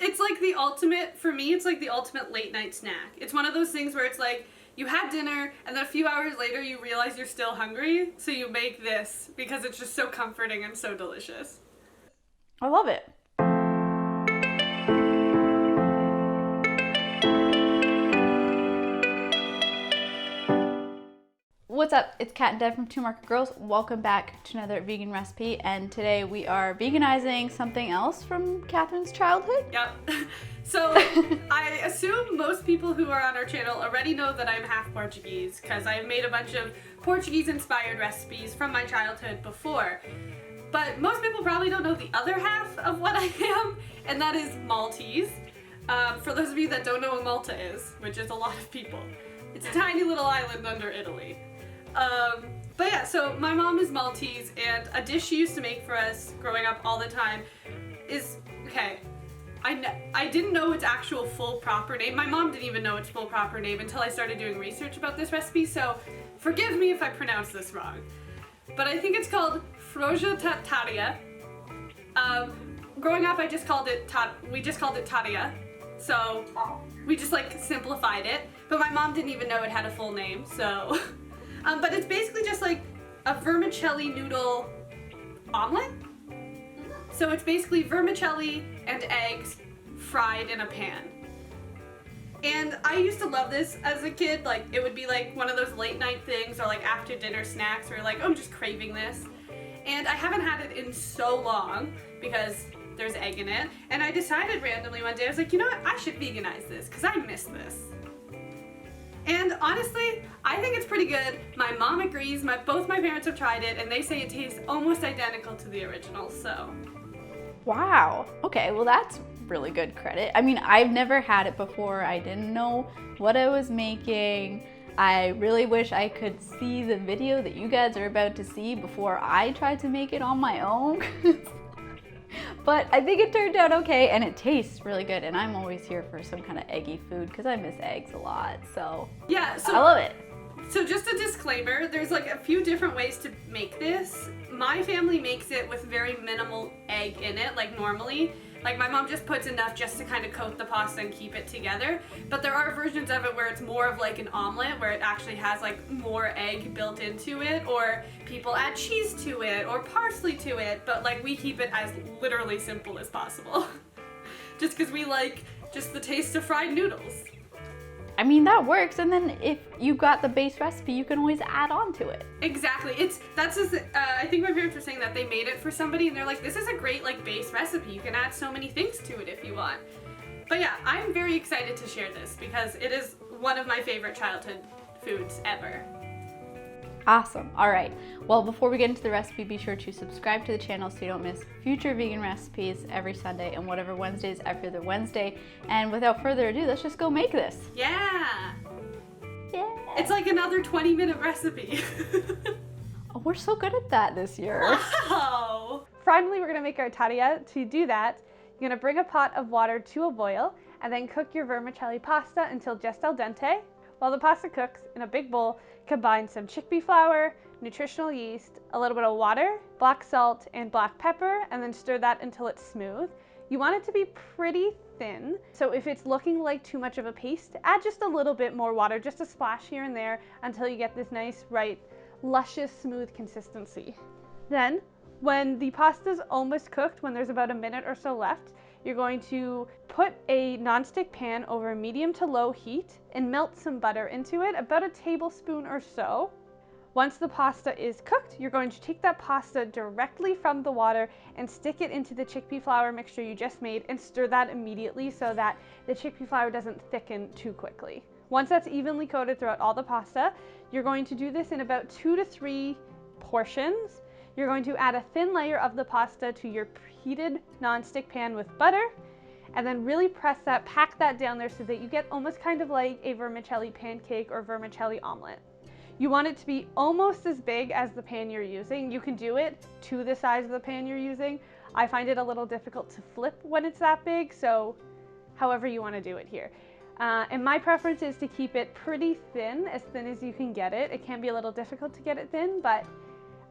It's like the ultimate, for me, it's like the ultimate late night snack. It's one of those things where it's like, you had dinner, and then a few hours later you realize you're still hungry, so you make this because it's just so comforting and so delicious. I love it. What's up? It's Kat and Deb from Two Market Girls. Welcome back to another vegan recipe, and today we are veganizing something else from Catherine's childhood. Yep. So I assume most people who are on our channel already know that I'm half Portuguese because I've made a bunch of Portuguese-inspired recipes from my childhood before. But most people probably don't know the other half of what I am, and that is Maltese. For those of you that don't know what Malta is, which is a lot of people, it's a tiny little island under Italy. But yeah, so my mom is Maltese, and a dish she used to make for us growing up all the time is, okay, I didn't know its actual full proper name. My mom didn't even know its full proper name until I started doing research about this recipe, so forgive me if I pronounce this wrong. But I think it's called Froga Tat-Tarja. Growing up, we just called it Tarja, so we just like simplified it. But my mom didn't even know it had a full name, so. But it's basically just like a vermicelli noodle omelet. So it's basically vermicelli and eggs fried in a pan. And I used to love this as a kid. Like, it would be like one of those late night things or like after dinner snacks where you're like, oh, I'm just craving this. And I haven't had it in so long because there's egg in it. And I decided randomly one day, I was like, you know what, I should veganize this because I miss this. And honestly, I think it's pretty good. My mom agrees. Both my parents have tried it, and they say it tastes almost identical to the original, so. Wow. Okay, well that's really good credit. I mean, I've never had it before. I didn't know what I was making. I really wish I could see the video that you guys are about to see before I tried to make it on my own. But I think it turned out okay, and it tastes really good, and I'm always here for some kind of eggy food because I miss eggs a lot, so yeah, so I love it. So just a disclaimer, there's like a few different ways to make this. My family makes it with very minimal egg in it, like normally. Like my mom just puts enough just to kind of coat the pasta and keep it together. But there are versions of it where it's more of like an omelet, where it actually has like more egg built into it, or people add cheese to it or parsley to it, but like we keep it as literally simple as possible. Just because we like just the taste of fried noodles. I mean, that works, and then if you got the base recipe, you can always add on to it. Exactly. I think my parents were saying that they made it for somebody, and they're like, this is a great like base recipe. You can add so many things to it if you want. But yeah, I'm very excited to share this because it is one of my favorite childhood foods ever. Awesome. All right. Well, before we get into the recipe, be sure to subscribe to the channel so you don't miss future vegan recipes every Sunday and whatever Wednesdays every other Wednesday. And without further ado, let's just go make this. Yeah. Yeah. It's like another 20-minute recipe. Oh, we're so good at that this year. Wow. Finally, we're gonna make our tarja. To do that, you're gonna bring a pot of water to a boil and then cook your vermicelli pasta until just al dente. While the pasta cooks, in a big bowl, combine some chickpea flour, nutritional yeast, a little bit of water, black salt, and black pepper, and then stir that until it's smooth. You want it to be pretty thin, so if it's looking like too much of a paste, add just a little bit more water, just a splash here and there, until you get this nice, right, luscious, smooth consistency. Then, when the pasta's almost cooked, when there's about a minute or so left, you're going to put a nonstick pan over medium to low heat and melt some butter into it, about a tablespoon or so. Once the pasta is cooked, you're going to take that pasta directly from the water and stick it into the chickpea flour mixture you just made and stir that immediately so that the chickpea flour doesn't thicken too quickly. Once that's evenly coated throughout all the pasta, you're going to do this in about 2 to 3 portions. You're going to add a thin layer of the pasta to your heated nonstick pan with butter, and then really press that, pack that down there so that you get almost kind of like a vermicelli pancake or vermicelli omelette. You want it to be almost as big as the pan you're using. You can do it to the size of the pan you're using. I find it a little difficult to flip when it's that big, so however you want to do it here. And my preference is to keep it pretty thin as you can get it. It can be a little difficult to get it thin, but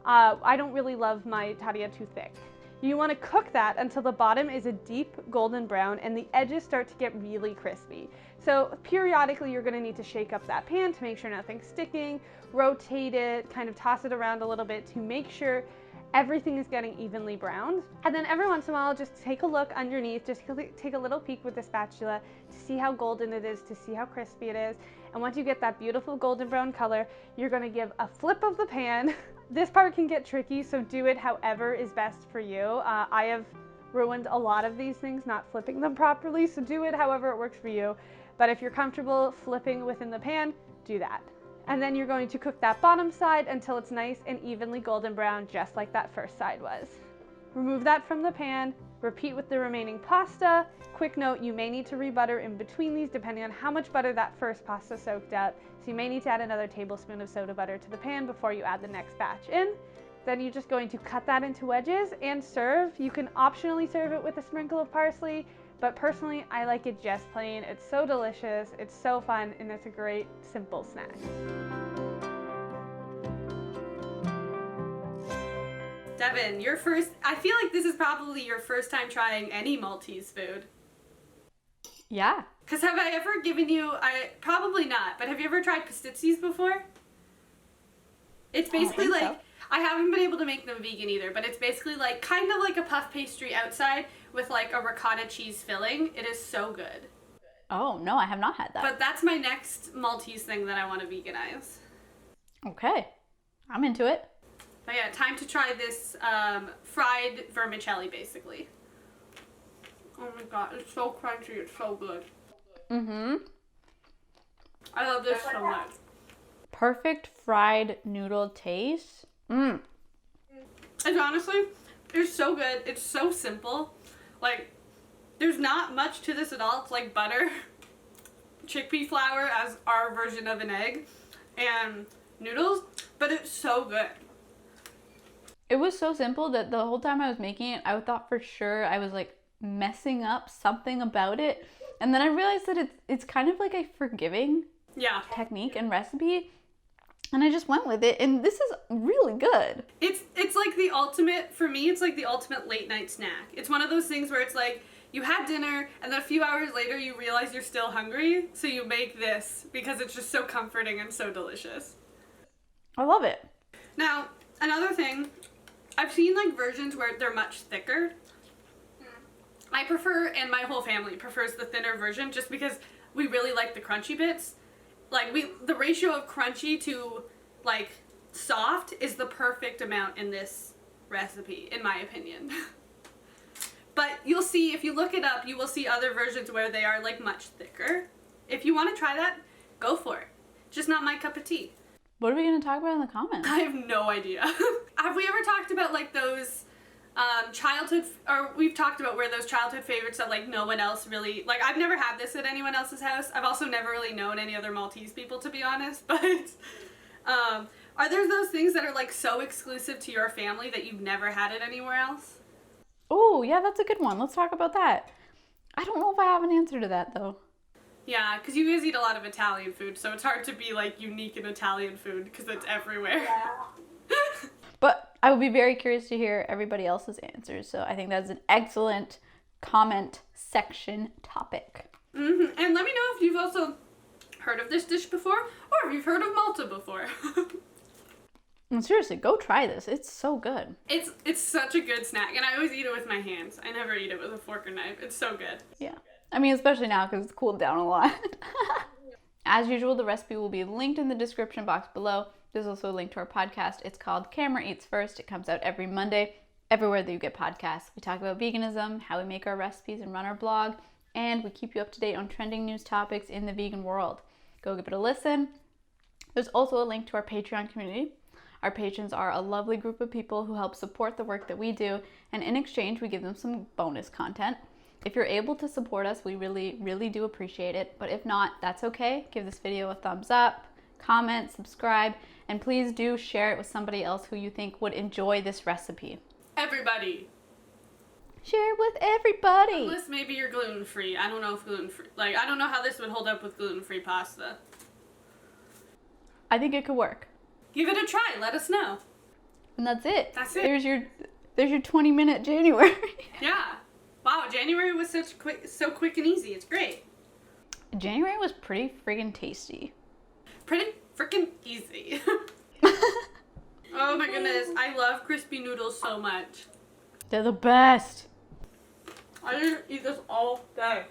I don't really love my tarja too thick. You want to cook that until the bottom is a deep golden brown and the edges start to get really crispy. So periodically you're going to need to shake up that pan to make sure nothing's sticking, rotate it, kind of toss it around a little bit to make sure everything is getting evenly browned. And then every once in a while, just take a look underneath, just take a little peek with the spatula to see how golden it is, to see how crispy it is. And once you get that beautiful golden brown color, you're gonna give a flip of the pan. This part can get tricky, so do it however is best for you. I have ruined a lot of these things not flipping them properly, so do it however it works for you. But if you're comfortable flipping within the pan, do that. And then you're going to cook that bottom side until it's nice and evenly golden brown, just like that first side was. Remove that from the pan, repeat with the remaining pasta. Quick note, you may need to rebutter in between these depending on how much butter that first pasta soaked up. So you may need to add another tablespoon of soda butter to the pan before you add the next batch in. Then you're just going to cut that into wedges and serve. You can optionally serve it with a sprinkle of parsley, but personally, I like it just plain. It's so delicious, it's so fun, and it's a great, simple snack. Devin, I feel like this is probably your first time trying any Maltese food. Yeah. Because have I ever given you, probably not, but have you ever tried pastizzis before? It's basically like, so. I haven't been able to make them vegan either, but it's basically like, kind of like a puff pastry outside with like a ricotta cheese filling. It is so good. Oh, no, I have not had that. But that's my next Maltese thing that I want to veganize. Okay. I'm into it. But yeah, time to try this fried vermicelli, basically. Oh my god, it's so crunchy, it's so good. Mm-hmm. I love this so much. Perfect fried noodle taste. Mmm. And honestly, it's so good. It's so simple. Like, there's not much to this at all. It's like butter, chickpea flour as our version of an egg, and noodles, but it's so good. It was so simple that the whole time I was making it, I thought for sure I was like messing up something about it. And then I realized that it's kind of like a forgiving technique and recipe. And I just went with it, and this is really good. It's like the ultimate, for me, it's like the ultimate late night snack. It's one of those things where it's like, you had dinner, and then a few hours later you realize you're still hungry, so you make this because it's just so comforting and so delicious. I love it. Now, another thing, I've seen like versions where they're much thicker. I prefer, and my whole family prefers the thinner version just because we really like the crunchy bits. Like, the ratio of crunchy to, like, soft is the perfect amount in this recipe, in my opinion. But you'll see, if you look it up, you will see other versions where they are, like, much thicker. If you want to try that, go for it. Just not my cup of tea. What are we going to talk about in the comments? I have no idea. Have we ever talked about, like, those we've talked about where those childhood favorites that like no one else really, like I've never had this at anyone else's house. I've also never really known any other Maltese people, to be honest, but are there those things that are like so exclusive to your family that you've never had it anywhere else? Oh, yeah, that's a good one. Let's talk about that. I don't know if I have an answer to that though. Yeah, because you guys eat a lot of Italian food, so it's hard to be like unique in Italian food because it's everywhere. Yeah. But I would be very curious to hear everybody else's answers. So I think that's an excellent comment section topic. Mm-hmm. And let me know if you've also heard of this dish before, or if you've heard of Malta before. And seriously, go try this. It's so good. It's such a good snack, and I always eat it with my hands. I never eat it with a fork or knife. It's so good. Yeah. I mean, especially now because it's cooled down a lot. As usual, the recipe will be linked in the description box below. There's also a link to our podcast. It's called Camera Eats First. It comes out every Monday, everywhere that you get podcasts. We talk about veganism, how we make our recipes and run our blog, and we keep you up to date on trending news topics in the vegan world. Go give it a listen. There's also a link to our Patreon community. Our patrons are a lovely group of people who help support the work that we do, and in exchange, we give them some bonus content. If you're able to support us, we really, really do appreciate it. But if not, that's okay. Give this video a thumbs up, comment, subscribe, and please do share it with somebody else who you think would enjoy this recipe. Everybody. Share it with everybody. Unless maybe you're gluten-free. I don't know if gluten-free, like, I don't know how this would hold up with gluten-free pasta. I think it could work. Give it a try. Let us know. And that's it. That's it. There's your There's your 20-minute January. Yeah. Wow, January was so quick and easy. It's great. January was pretty friggin' tasty. Pretty freaking easy. Oh my goodness, I love crispy noodles so much. They're the best. I just eat this all day.